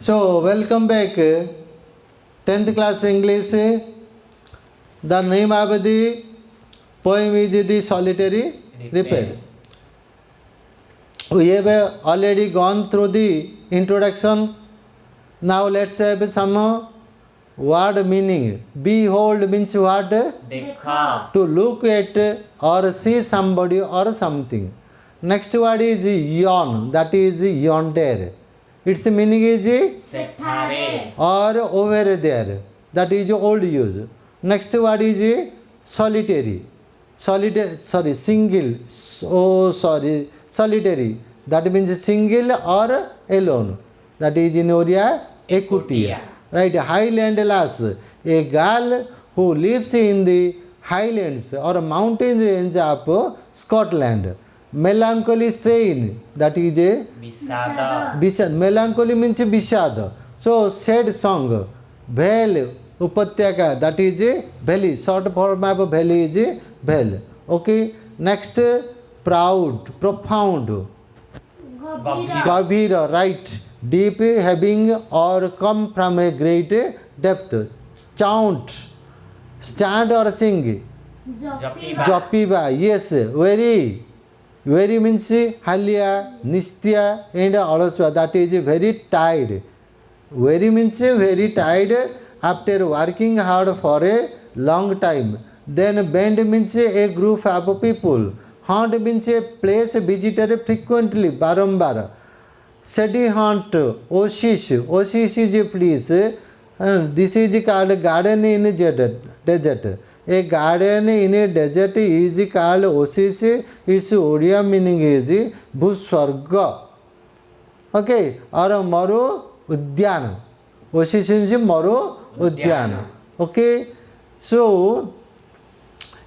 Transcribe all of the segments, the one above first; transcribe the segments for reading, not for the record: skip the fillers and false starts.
So, welcome back. 10th class English. The name of the poem is The Solitary Repair. We have already gone through the introduction. Now let's have some word meaning. Behold means what? देखा To look at or see somebody or something. Next word is yawn, that is yonder. Its meaning is सेठारे or over there, that is old use. Next word is solitary. Single. Solitary. That means single or alone. That is in Oriya, ecutia. Right, highland lass, a girl who lives in the highlands or mountain range of Scotland. Melancholy strain, that is a विषाद melancholy means bishad. So sad song. Vale upatyaka, that is a valley. Short form of valley is a vale. Okay. Next, proud, profound. Gavira, right. Deep, having or come from a great depth. Chaunt, stand or sing. जपीबा Jopiba, yes. Very. Very means halia, nistya and alaswa. That is very tired. Very means very tired after working hard for a long time. Then band means a group of people. Haunt means a place visited frequently, barambar. City haunt, Oshish. Oshish is a place. This is called garden in a desert. A garden in a desert is called Oshish. Its Oriya meaning is Bhuswarga. Okay, or Maru Udyan. Oshish is Maru Udyan. Okay, so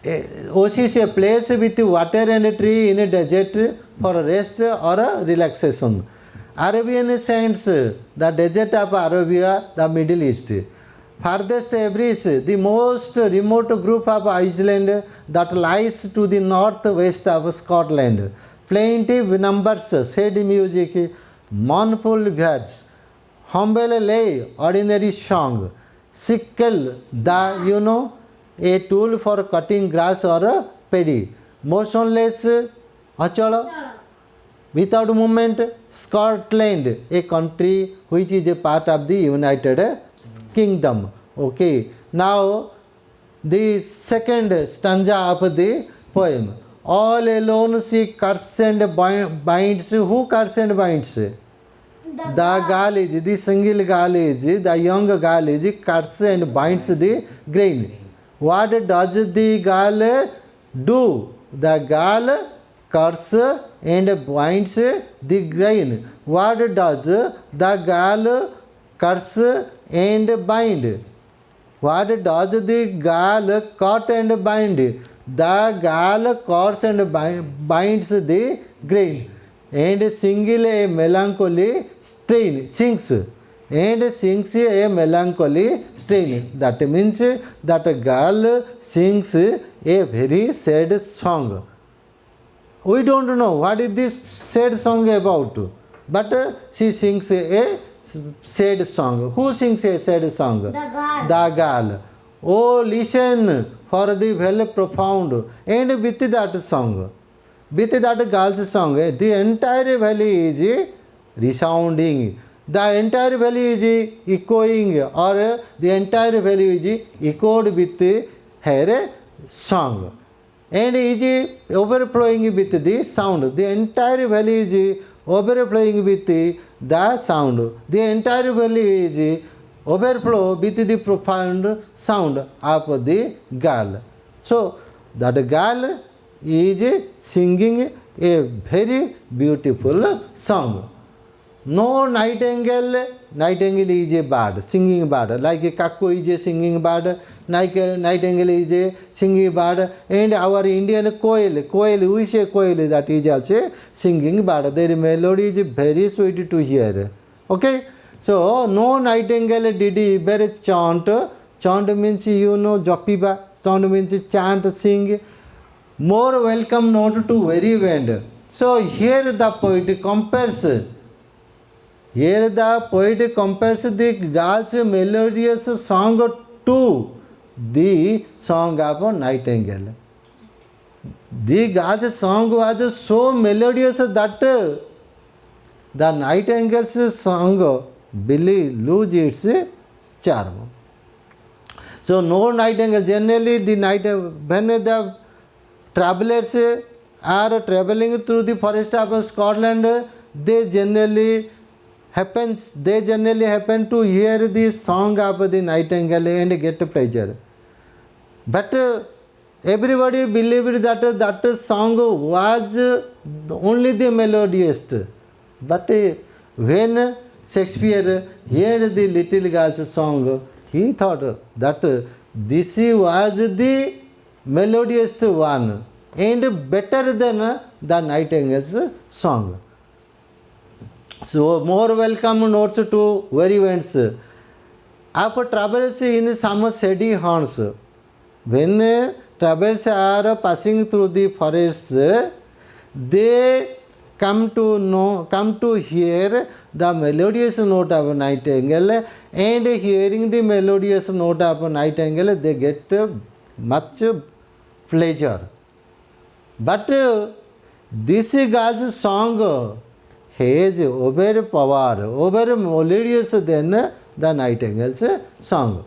Oshish is a place with water and a tree in a desert for rest or relaxation. Arabian Saints, the desert of Arabia, the Middle East. Farthest Ebris, the most remote group of island that lies to the northwest of Scotland. Plaintive numbers, sad music, mournful words. Humble lay, ordinary song. Sickle, a tool for cutting grass or paddy. Motionless, achala. Without movement, Scotland, a country which is a part of the United Kingdom. Okay. Now, the second stanza of the poem. All alone she curses and binds. Who curses and binds? The girl is, the single girl is, the young girl is, curses and binds the grain. What does the girl do? The girl curses and binds the grain. What does the girl curse and bind? What does the girl cut and bind? The girl cuts and binds the grain. And single a melancholy strain, sings. And sings a melancholy strain. That means that a girl sings a very sad song. We don't know what is this sad song about, but she sings a sad song. Who sings a sad song? The girl. Oh, listen for the well profound. And with that song, with that girl's song, the entire valley is resounding. The entire valley is echoing, or the entire valley is echoed with her song. And is overflowing with the sound. The entire valley is overflowing with the sound. The entire valley is overflow with the profound sound of the girl. So that girl is singing a very beautiful song. No nightingale. Nightingale is a bird, singing bird. Like a cuckoo is a singing bird. Nightingale is a singing bird. And our Indian koel, we say koel, that is also singing bird. Their melody is very sweet to hear. Okay. So, no nightingale did ever chant. Chant means, jopiba. Chant means chant, sing. More welcome note to very wind. So, here the poet compares Here the poet compares the girl's melodious song to the song of nightingale. The girl's song was so melodious that the nightingale's song will lose its charm. So no nightingale. Generally, the night when the travelers are traveling through the forest of Scotland, they generally happen to hear the song of the nightingale and get pleasure. But everybody believed that that song was only the melodious. But when Shakespeare heard the little girl's song, he thought that this was the melodious one and better than the nightingale's song. So more welcome notes to very events. After travels in some shady haunts, when travels are passing through the forests, they come to hear the melodious note of nightingale, and hearing the melodious note of nightingale, they get much pleasure. But this girl's song has over power, over melodious than the nightingale's song.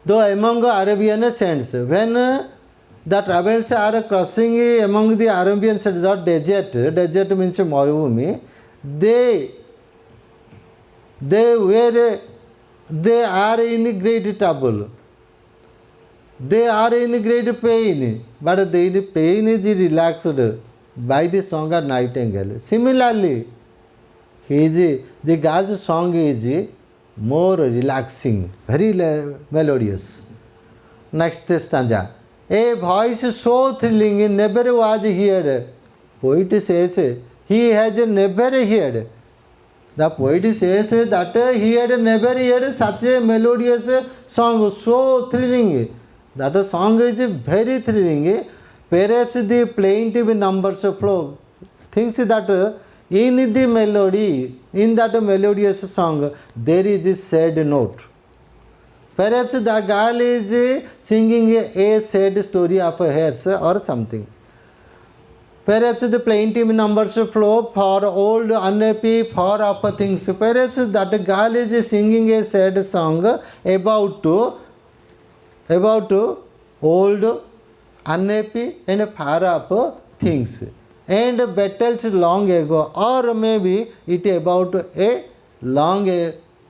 Though among Arabian saints, when the travelers are crossing among the Arabian desert means Maruvumi, they are in great trouble. They are in great pain, but the pain is relaxed by the song of nightingale. Similarly, the girl's song is more relaxing, very melodious. Next stanza. A voice so thrilling never was heard. Poet says he has never heard. The poet says that he had never heard such a melodious song, so thrilling. That song is very thrilling. Perhaps the plaintive numbers flow. Thinks that in the melody, in that melodious song, there is a sad note. Perhaps the girl is singing a sad story of hers or something. Perhaps the plaintive numbers flow for old, unhappy, far off things. Perhaps that girl is singing a sad song about old, unhappy and far off things and battles long ago, or maybe it about a long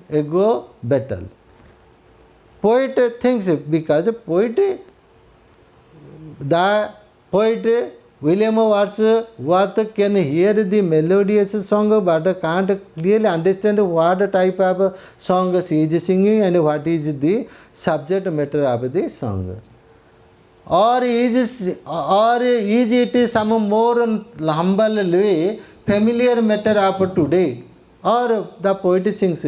ago battle. Poet thinks because the poet William Wordsworth can hear the melodious song but can't really understand what type of song she is singing and what is the subject matter of the song. Or is it some more humble way, familiar matter of today? Or the poet thinks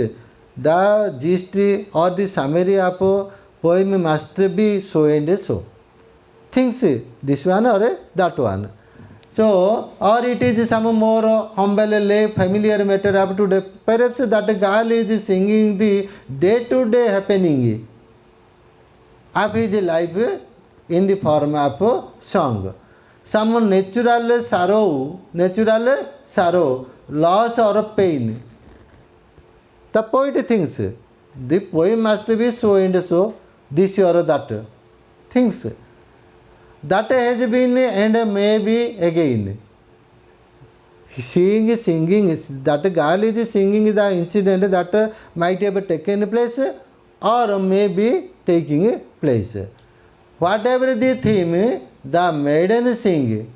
the gist or the summary of poem must be so and so. Thinks this one or that one. So, or it is some more humble lay, familiar matter of today. Perhaps that girl is singing the day-to-day happening of his life in the form of song. Some natural sorrow, loss or pain. The poet thinks the poem must be so and so, this or that. Thinks that has been and may be again. Singing, that girl is singing the incident that might have taken place or may be taking place. Whatever the theme, the maiden sing.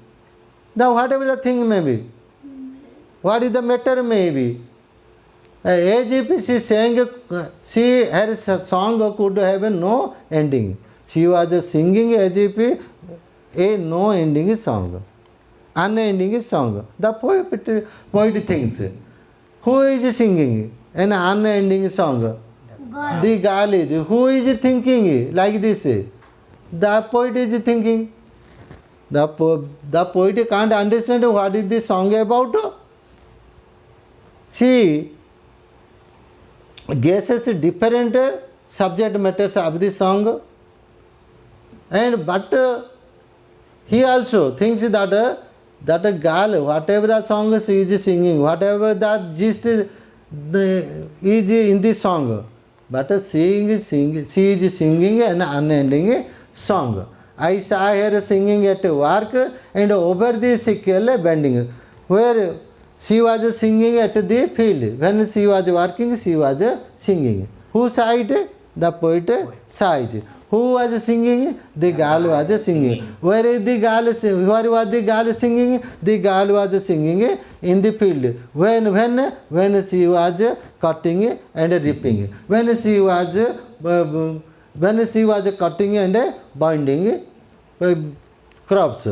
Whatever the thing may be. What is the matter may be. As if she sang, her song could have no ending. She was singing as if a no ending song, unending song. The poet thinks, who is singing an unending song? God. The girl is. Who is thinking like this? The poet is thinking. The poet can't understand what is the song about. she guesses different subject matters of the song, and but he also thinks that a girl, whatever the song she is singing, whatever that gist is in the song, but she is singing an unending song. I saw her singing at work and over the sickle bending, where she was singing at the field. When she was working, she was singing. Who saw it? The poet saw it. Who was singing? The girl was singing. Where is the girl? Where was the girl singing? The girl was singing in the field. When she was cutting and ripping. When she was cutting and binding crops.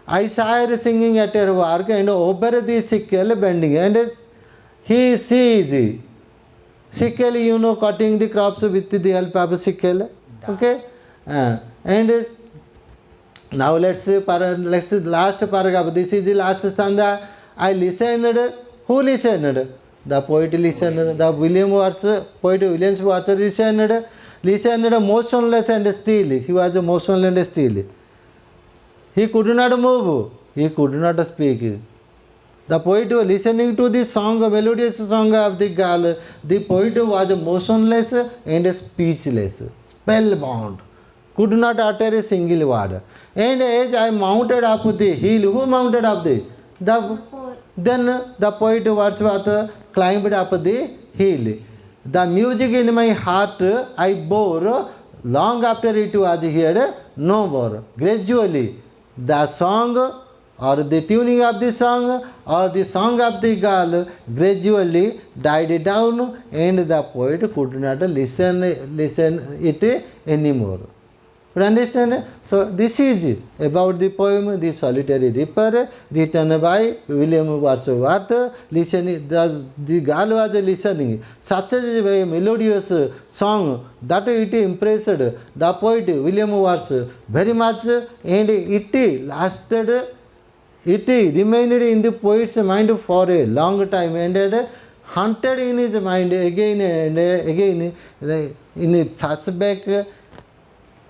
I saw her singing at her work and over the sickle bending. And she is sickle, you know, cutting the crops with the help of a sickle. Okay, and now let's last paragraph. This is the last stanza. I listened. Who listened? The poet listened. The poet William Wordsworth listened. Listened motionless and still. He was motionless and still. He could not move. He could not speak. The poet was listening to the song, melodious song of the girl. The poet was motionless and speechless, spellbound, could not utter a single word. And as I mounted up the hill, who mounted up then the poet Wordsworth climbed up the hill. The music in my heart I bore, long after it was heard no more. Gradually, the song or the tuning of the song or the song of the girl gradually died down, and the poet could not listen it anymore. You understand? So this is about the poem The Solitary Reaper, written by William Wordsworth. Listening, the girl was listening such a melodious song that it impressed the poet William Wordsworth very much, and it lasted. It remained in the poet's mind for a long time, and haunted in his mind again and again in a flashback.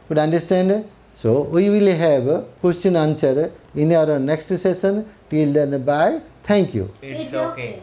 Could understand? So we will have question answer in our next session. Till then, bye. Thank you. It's okay.